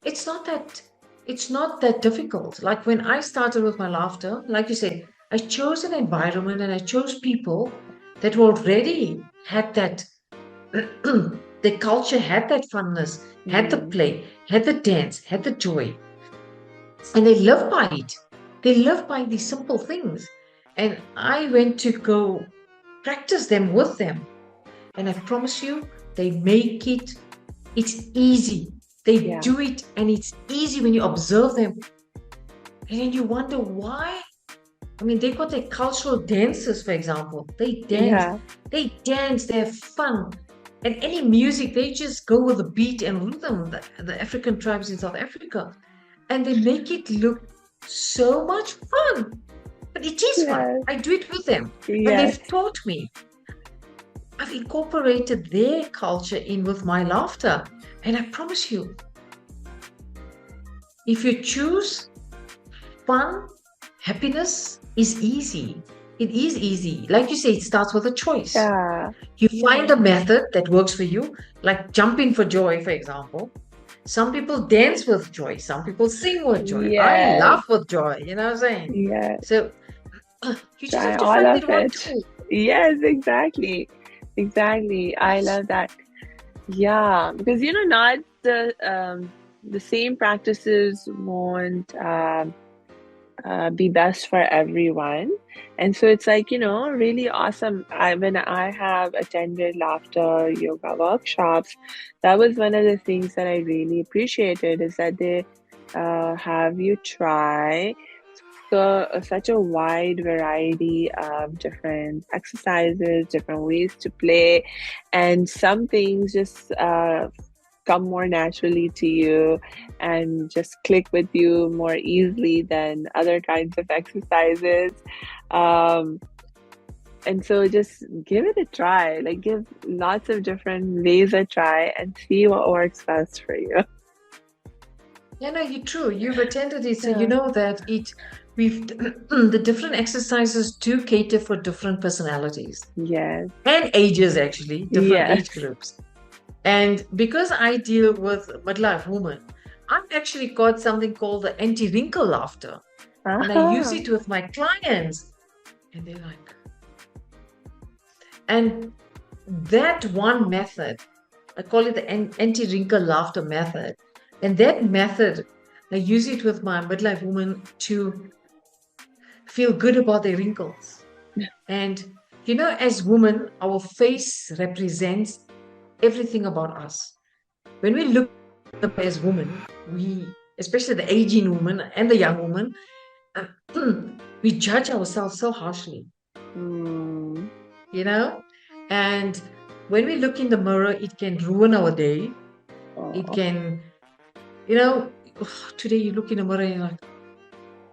it's not that it's not that difficult. Like when I started with my laughter, like you said, I chose an environment and I chose people that already had that the culture had that funness, had the mm, play, had the dance, had the joy, and they live by it. They live by these simple things. And I went to go practice them with them. And I promise you, they make it, it's easy. They yeah, do it, and it's easy when you observe them. And then you wonder why. I mean, they got their cultural dances, for example. yeah, they dance, they have fun. And any music, they just go with the beat and rhythm, the African tribes in South Africa. And they make it look so much fun. But it is fun. Yes. I do it with them. And Yes. they've taught me. I've incorporated their culture in with my laughter. And I promise you, if you choose fun, happiness is easy. It is easy. Like you say, it starts with a choice. Yeah. You find a method that works for you, like jumping for joy, for example. Some people dance with joy. Some people sing with joy. I Yes. laugh with joy. You know what I'm saying? Yes. So you just Try have to all find of that one it. tool. Yes, exactly. Exactly. I love that. Yeah, because not the same practices won't be best for everyone. And so it's like, really awesome. When I have attended laughter yoga workshops, that was one of the things that I really appreciated is that they have you try such a wide variety of different exercises, different ways to play, and some things just come more naturally to you and just click with you more easily than other kinds of exercises. Um, and so just give it a try, like give lots of different ways a try and see what works best for you. Yeah, no, you're true. You've attended it, so you Yeah. know that we've the different exercises do cater for different personalities Yes. and ages, actually, different age Yes. groups. And because I deal with midlife women, I've actually got something called the anti-wrinkle laughter. And I use Aha. it with my clients. And they're like, and that one method, I call it the anti-wrinkle laughter method. And that method, I use it with my midlife women to feel good about their wrinkles. And, as women, our face represents everything about us. When we look as women, especially the aging woman and the young woman, we judge ourselves so harshly, Mm. you know? And when we look in the mirror, it can ruin our day. It Oh, can, you know, today you look in the mirror and you're like,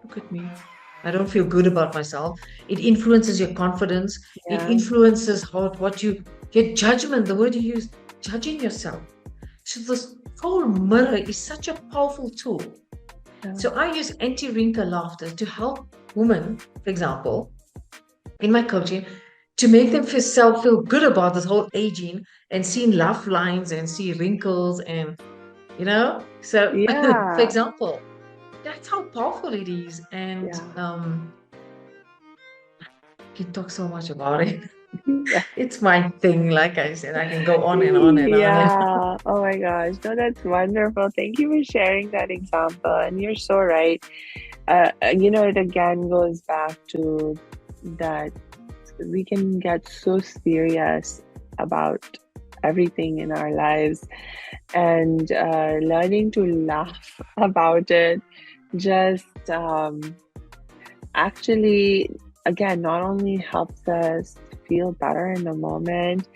look at me. I don't feel good about myself. It influences your confidence. It yeah. influences your judgment, the word you use, judging yourself. So this whole mirror is such a powerful tool. Yeah. So I use anti-wrinkle laughter to help women, for example, in my coaching, to make them feel good about this whole aging and seeing laugh lines and see wrinkles and So, for Yeah. example, that's how powerful it is, and Yeah. we can talk so much about it. Yeah. It's my thing, like I said, I can go on and on and on and Yeah. Oh my gosh. No, that's wonderful. Thank you for sharing that example. And you're so right. It again goes back to that we can get so serious about everything in our lives and learning to laugh about it just actually, again, not only helps us feel better in the moment,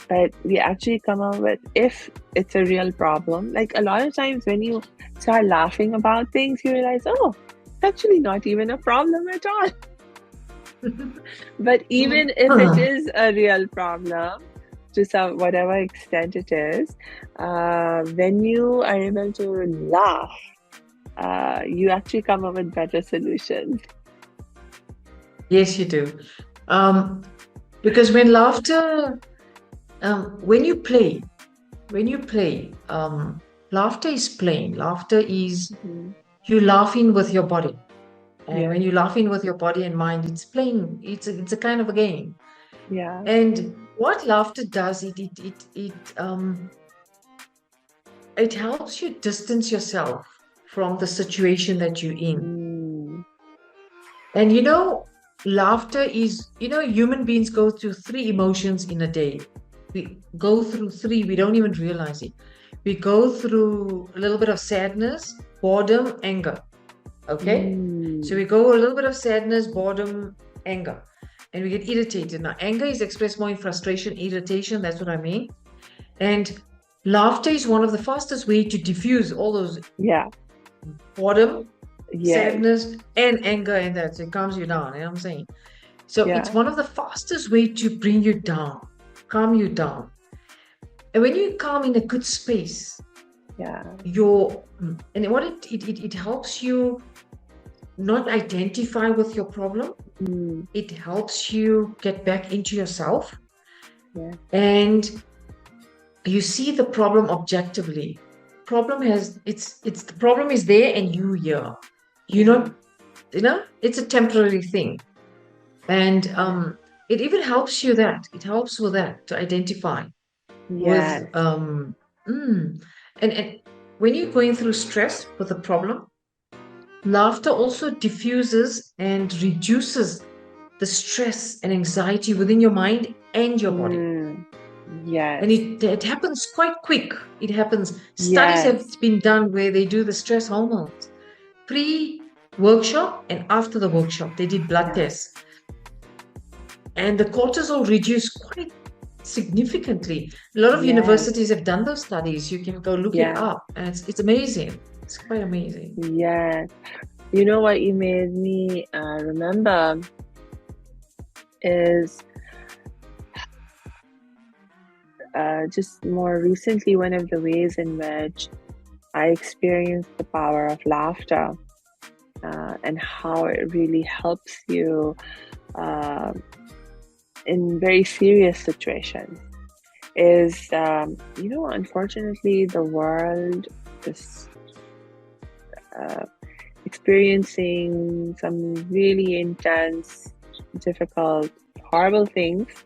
but we actually come up with if it's a real problem. Like a lot of times when you start laughing about things, you realize, oh, it's actually not even a problem at all. But even if it on. is a real problem, to some whatever extent it is, when you are able to laugh, you actually come up with better solutions. Yes, you do. Um, because when laughter, when you play, laughter is playing. Laughter is Mhm. you laughing with your body. And Yeah, when you're laughing with your body and mind, it's playing. It's a kind of a game. yeah. And what laughter does, it helps you distance yourself from the situation that you're in. Mm, And laughter is, human beings go through three emotions in a day. We go through three, we don't even realize it. We go through a little bit of sadness, boredom, anger. Okay? So mm, we go a little bit of sadness, boredom, anger, and we get irritated. Now, anger is expressed more in frustration, irritation, that's what I mean. And laughter is one of the fastest way to diffuse all those yeah, boredom, Yes. sadness and anger, and that it calms you down. You know what I'm saying? So it's Yeah. one of the fastest way to bring you down, calm you down. And when you calm in a good space, Yeah. and what it helps you not identify with your problem. Mm. It helps you get back into yourself, Yeah. and you see the problem objectively. Problem has it's the problem is there, and you here. You Yeah. not it's a temporary thing, and Yeah. it even helps you that it helps with that to identify with Yes. and when you're going through stress with a problem, laughter also diffuses and reduces the stress and anxiety within your mind and your body. Mm. And Yes. it happens quite quick. It happens. Studies have Yes. been done where they do the stress hormones pre-workshop and after the workshop. They did blood Yeah. tests, and the cortisol reduced quite significantly. A lot of Yes. universities have done those studies. You can go look it Yeah. up, and it's amazing. It's quite amazing. Yes. You know what you made me remember is just more recently, one of the ways in which I experienced the power of laughter and how it really helps you uh, in very serious situations is, unfortunately, the world is uh, experiencing some really intense, difficult, horrible things,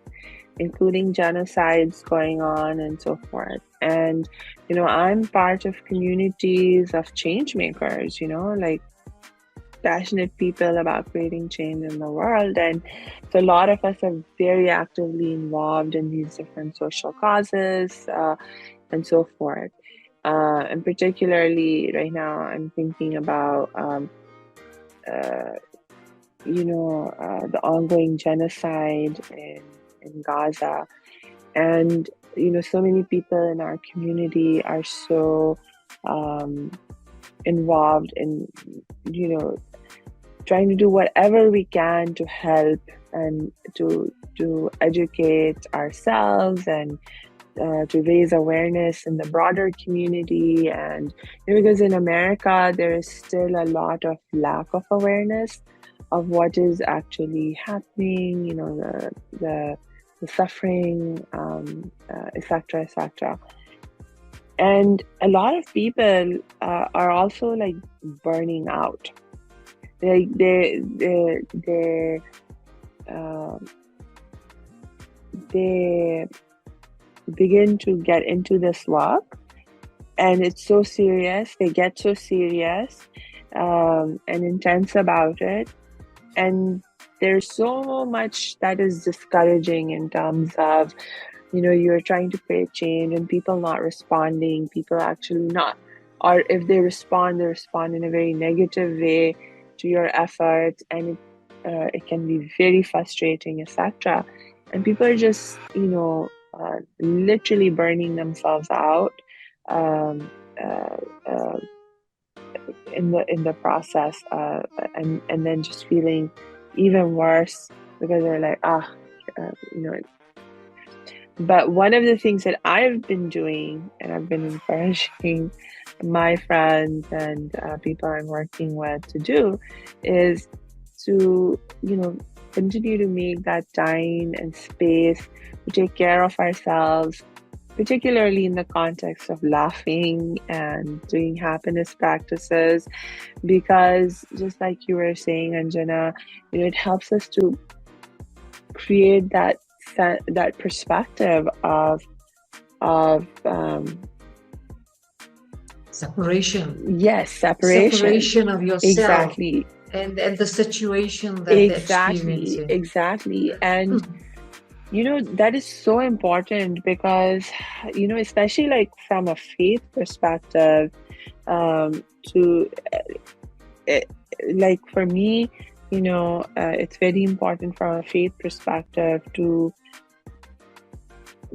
including genocides going on and so forth. And, I'm part of communities of change makers, like passionate people about creating change in the world. And so a lot of us are very actively involved in these different social causes and so forth. And particularly right now, I'm thinking about, uh, the ongoing genocide in Gaza. And, so many people in our community are so um, involved in, trying to do whatever we can to help and to educate ourselves and to raise awareness in the broader community. And because in America there is still a lot of lack of awareness of what is actually happening, the suffering, etc., etc. And a lot of people are also like burning out. Like uh, they begin to get into this work, and it's so serious. They get so serious and intense about it, and there's so much that is discouraging in terms of, you're trying to create change and people not responding, people actually not, or if they respond in a very negative way to your efforts, and it can be very frustrating, etc. And people are just, literally burning themselves out um, uh, uh, in the process, and then just feeling even worse because they're like, uh, you know. But one of the things that I've been doing, and I've been encouraging my friends and people I'm working with to do, is to, continue to make that time and space to take care of ourselves, particularly in the context of laughing and doing happiness practices, because just like you were saying, Anjana, it helps us to create that perspective of Separation. yes, separation. Separation of yourself Exactly. and the situation that they're Exactly. experiencing. Exactly. And that is so important because, especially like from a faith perspective, to it, like for me, it's very important from a faith perspective to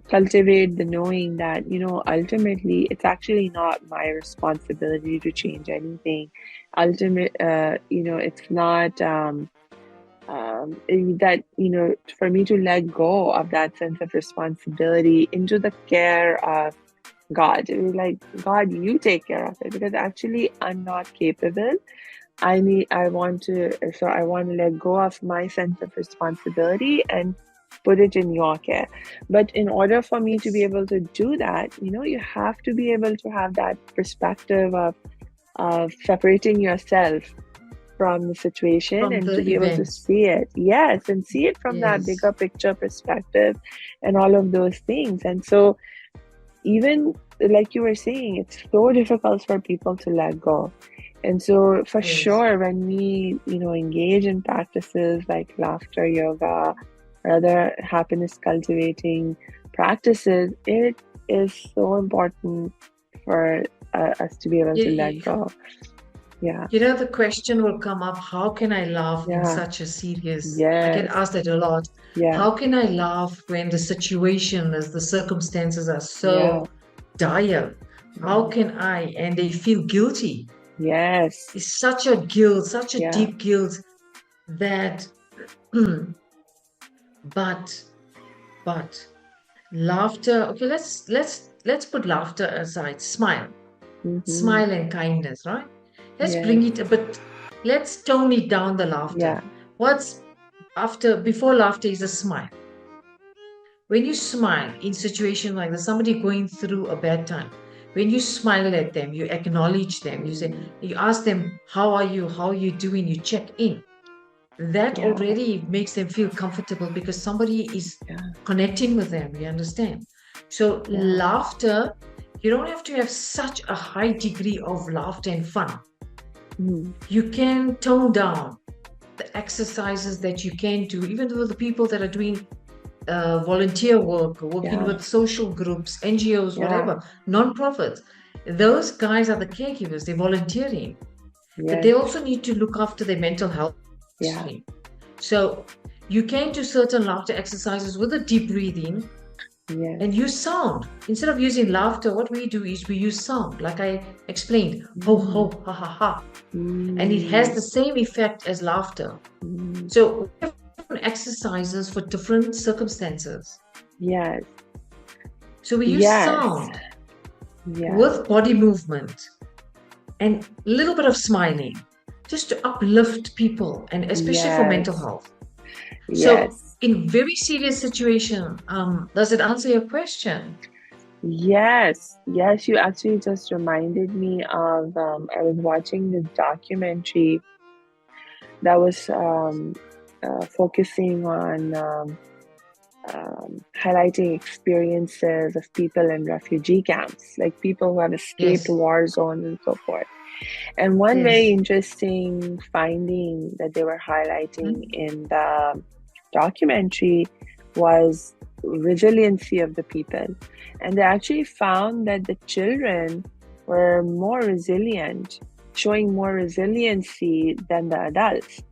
cultivate the knowing that, ultimately it's actually not my responsibility to change anything. ultimate, it's not that, for me to let go of that sense of responsibility into the care of God. It was like, God, you take care of it, because actually I'm not capable. I want to let go of my sense of responsibility and put it in your care. But in order for me to be Yes. able to do that, you have to be able to have that perspective of separating yourself from the situation From and to the be able to events. see it. Yes, and see it from that Yes. bigger picture perspective and all of those things. And so, even like you were saying, it's so difficult for people to let go. And so, for Yes. sure, when we, engage in practices like laughter yoga or other happiness cultivating practices, it is so important for us to be able You, to let you, go. Yeah, the question will come up, how can I laugh in yeah, such a serious, I get yes, asked that a lot. yeah, How can I laugh when the situation, as the circumstances are yeah, so dire? How yeah. can I? And they feel guilty. Yes, It's such a guilt, such a yeah, deep guilt that, but, but laughter. Okay, let's put laughter aside. mm-hmm. Smile and kindness, right? Let's Yes, bring it a bit, let's tone it down the laughter. yeah, What's before laughter is a smile. When you smile in situation like this, somebody going through a bad time, when you smile at them, you acknowledge them, mm, you ask them, how are you doing? You check in. That yeah, already makes them feel comfortable because somebody is yeah, connecting with them. You understand? So yeah, laughter, you don't have to have such a high degree of laughter and fun. mm, You can tone down the exercises that you can do, even though the people that are doing volunteer work, working yeah, with social groups, NGOs, yeah, whatever, non-profits, those guys are the caregivers, they're volunteering, but they yes, also need to look after their mental health yeah, stream. So you can do certain laughter exercises with a deep breathing yes, and use sound. Instead of using laughter, what we do is we use sound, like I explained, ho, mm, ho, ha, ha, ha. And it has mm, the same effect as laughter. mm, So we have different exercises for different circumstances. yes, So we use yes, sound yeah, with body movement and a little bit of smiling just to uplift people and especially for mental yes, health. So yes, in very serious situation, does it answer your question? yes, yes. You actually just reminded me of, I was watching this documentary that was focusing on highlighting experiences of people in refugee camps, like people who have escaped Yes, war zones and so forth. And one very yes. interesting finding that they were highlighting Mhm. in the documentary was resiliency of the people. And they actually found that the children were more resilient, showing more resiliency than the adults.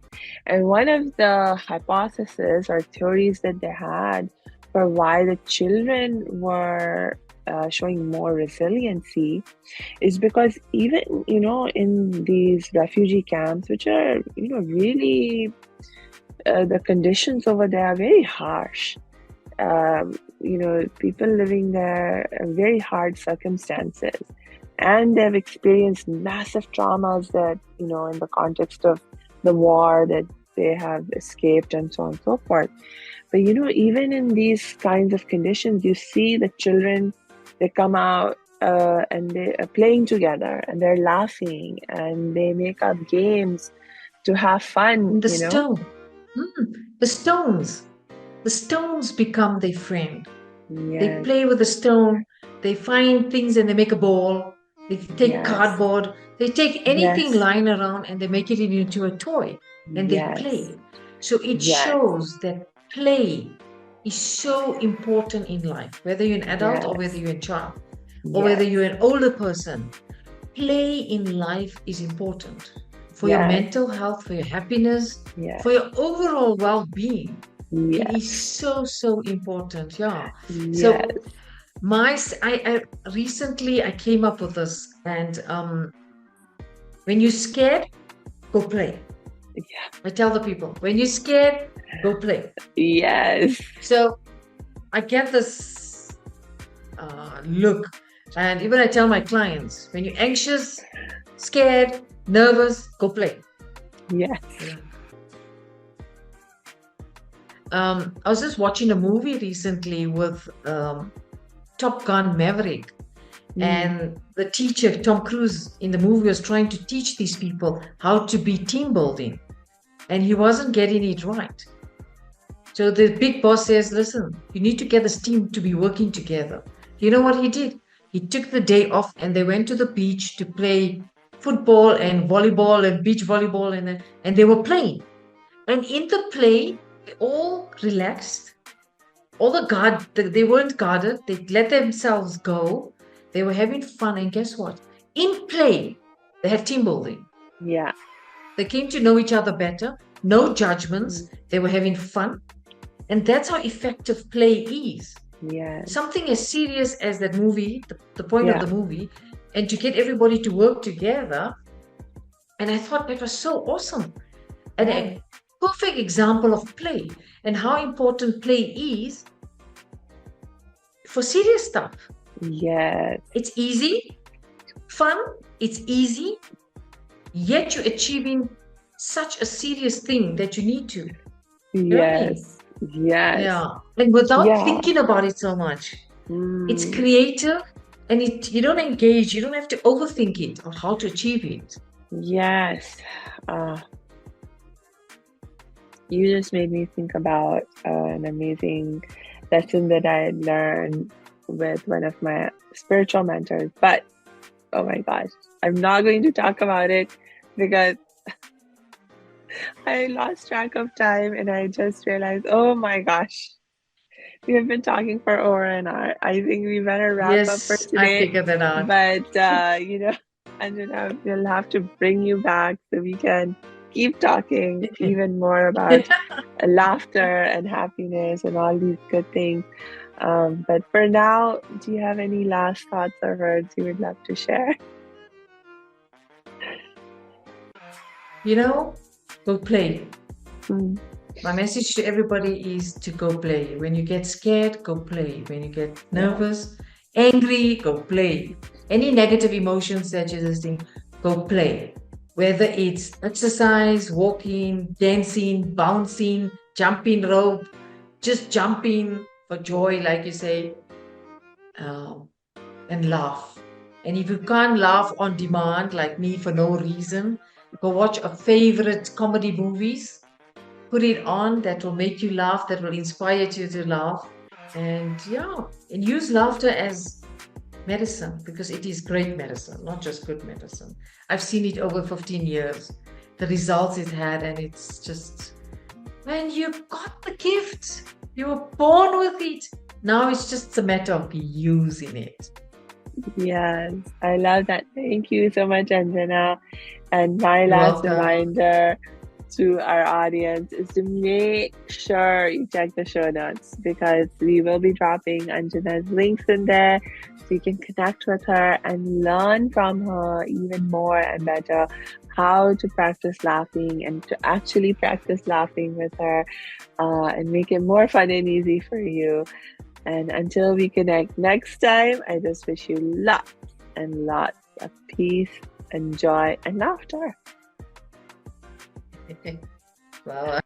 And one of the hypotheses or theories that they had for why the children were showing more resiliency is because even, in these refugee camps, which are, really, the conditions over there are very harsh. People living there in very hard circumstances. And they've experienced massive traumas that, in the context of the war, that they have escaped and so on and so forth. But, even in these kinds of conditions, you see the children, they come out and they are playing together and they're laughing and they make up games to have fun, And the stones, the stones become their friend. They Yes, play with the stone, they find things and they make a ball. They take yes, cardboard, they take anything yes, lying around and they make it into a toy and they yes, play. So it yes, shows that play is so important in life, whether you're an adult or whether yes, you're a child or whether yes, you're an older person. Play in life is important for your yes, mental health, for your happiness, yes, for your overall well-being. It yes, is so, so important. Yeah. So yes, I recently I came up with this, and When you're scared, go play. Yeah. I tell the people, when you're scared, go play. Yes. So I get this look. And even I tell my clients, when you're anxious, scared, nervous, go play. Yes. Yeah. I was just watching a movie recently with Top Gun Maverick. And the teacher, Tom Cruise, in the movie was trying to teach these people how to be team building. And he wasn't getting it right. So the big boss says, listen, you need to get this team to be working together. You know what he did? He took the day off and they went to the beach to play football and volleyball and beach volleyball and they were playing. And in the play, they all relaxed. All they weren't guarded. They let themselves go. They were having fun. And guess what? In play, they had team building. Yeah. They came to know each other better. No judgments. They were having fun. And that's how effective play is. Yeah. Something as serious as that movie, the point of Yeah. the movie, and to get everybody to work together. And I thought that was so awesome. And a perfect example of play and how important play is for serious stuff. Yes. It's easy, fun, it's easy, yet you're achieving such a serious thing that you need to. You know what I mean? Yes. Yes. Yeah. And without Yeah. thinking about it so much. It's creative and you don't engage, you don't have to overthink it or how to achieve it. Yes. You just made me think about an amazing lesson that I had learned with one of my spiritual mentors. But oh my gosh, I'm not going to talk about it because I lost track of time and I just realized, oh my gosh, we have been talking for over an hour. I think we better wrap up for Yes, I today. figured that out. But, Anjana, we'll have to bring you back so we can keep talking even more about laughter and happiness and all these good things. But for now, do you have any last thoughts or words you would love to share? Go play. Mm. My message to everybody is to go play. When you get scared, go play. When you get nervous, angry, go play. Any negative emotions that you're listening, go play. Whether it's exercise, walking, dancing, bouncing, jumping rope, just jumping for joy, like you say, and laugh. And if you can't laugh on demand, like me, for no reason, go watch a favorite comedy movies. Put it on, that will make you laugh, that will inspire you to laugh. And use laughter as medicine, because it is great medicine, not just good medicine. I've seen it over 15 years, the results it had, and it's just, man, you've got the gift. You were born with it. Now it's just a matter of using it. Yes, I love that. Thank you so much, Anjana. And my You're last welcome. reminder to our audience is to make sure you check the show notes, because we will be dropping Anjana's links in there so you can connect with her and learn from her even more and better how to practice laughing and to actually practice laughing with her and make it more fun and easy for you. And until we connect next time, I just wish you lots and lots of peace and joy and laughter. Well,